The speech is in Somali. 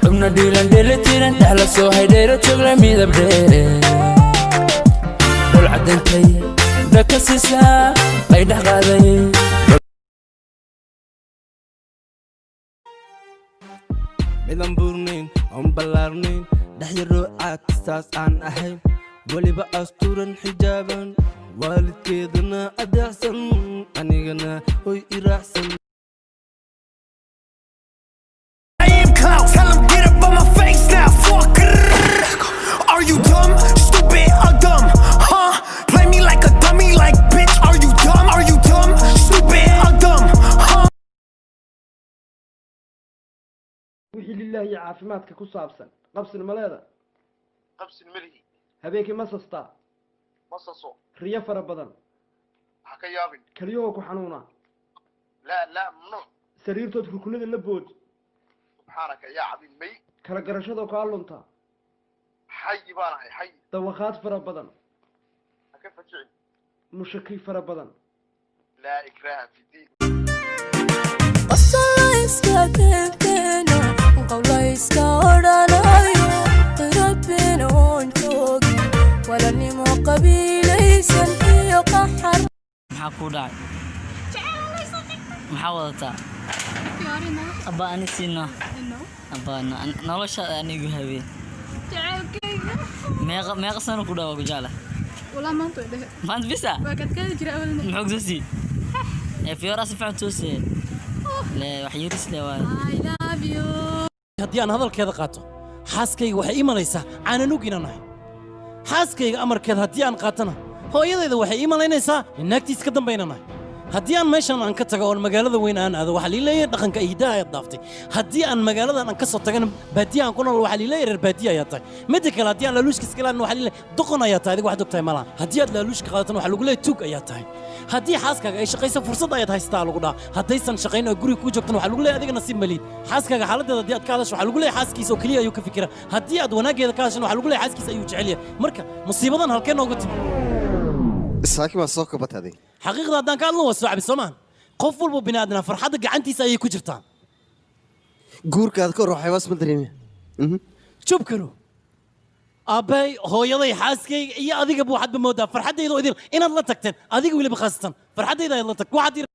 xubna dhiilan dheelitiran dhexla soo haydheero joogla midab dheere dhul cadantay dhaka siisaa ay dhex qaaday midaan buurnayn oon ballaarnayn dhexyaro caagsaas aan ahayn weliba astuuran xijaaban waalidkeedana adeecsan anigana hoy i raacsan Tell him get up on my face now, fuck. Are you dumb, stupid, or dumb? Huh? Play me like a dummy, like bitch. Are you dumb? Are you dumb, stupid, or dumb? Huh? wixii lillahi caafimaadka ku saabsan qabsin maleeda qabsin malihi habeenkii ma sastaa ma saso riyo fara badan ha ka yaabin kaliyoo ku xanuuna la mamnuuc sariirtood rukunada la bood subxaanaka yaa cabin may kala garashadoo kaa lunta xayi baan ahay xayi dawaqaad fara badan ha ka fajicin mushaki fara badan laa ikraaha fi diin maxaa kuu dhacay maxaa wadataa abba ani siina abbaana noloshaada anigu habeen meeqa sano ku dhawa ku jecla maanta bisa maxoogsosi fiyoraa si fiican toosee le wax yaris le waa haddii aan hadalkeeda qaato xaaskayga waxay ii malaysaa caananug inaan nahay xaaskayga amarkeeda haddii aan qaatana hooyadayda waxay ii malaynaysaa in naagtiis ka dambayna nahay haddii aan meeshan aan ka tago oon magaalada weyn aan aado waxaa liileeyahay dhaqanka iidaha ayaad dhaaftay haddii aan magaaladan aan ka soo tagana baadiya aan ku nool waxaa liileeyahay reer baadiya ayaa tahay midda kale haddii aan laaluushka iska ilaalin waxaa liileeyahay doqon ayaa tahay adiga waxaad ogtahay malaha haddii aad laaluushka qaadatan waxaa lagu leeyahay tuug ayaa tahay haddii xaaskaaga ay shaqayso fursad ayaad haystaa lagu dhaha haddaysan shaqayn oo guriga kuu joogtan waxaa lagu leeyahay adiga nasiib maliid xaaskaaga xaaladdeeda haddii aad ka hadasho waxaa lagu leeyahay xaaskiisa oo keliya ayuu ka fikira haddii aad wanaaggeeda ka hadashana waxaa lagu leeyahay xaaskiisa ayuu jecel yahay marka musiibadan halkee nooga timi saakiin waa soo kabataaday xaqiiqda haddaan ka hadlan waa soo cabi soomaan qof walba bini'aadana farxadda gacantiisa ayay ku jirtaa guurkaad ka ruuxay waas ma dareemi jubkanu aabbay hooyaday xaaskayga iyo adiga buu waxaad ba moodaa farxaddayda oo idin inaad la tagteen adiga weliba khaasatan farxaddayda ayaad la tag waxaad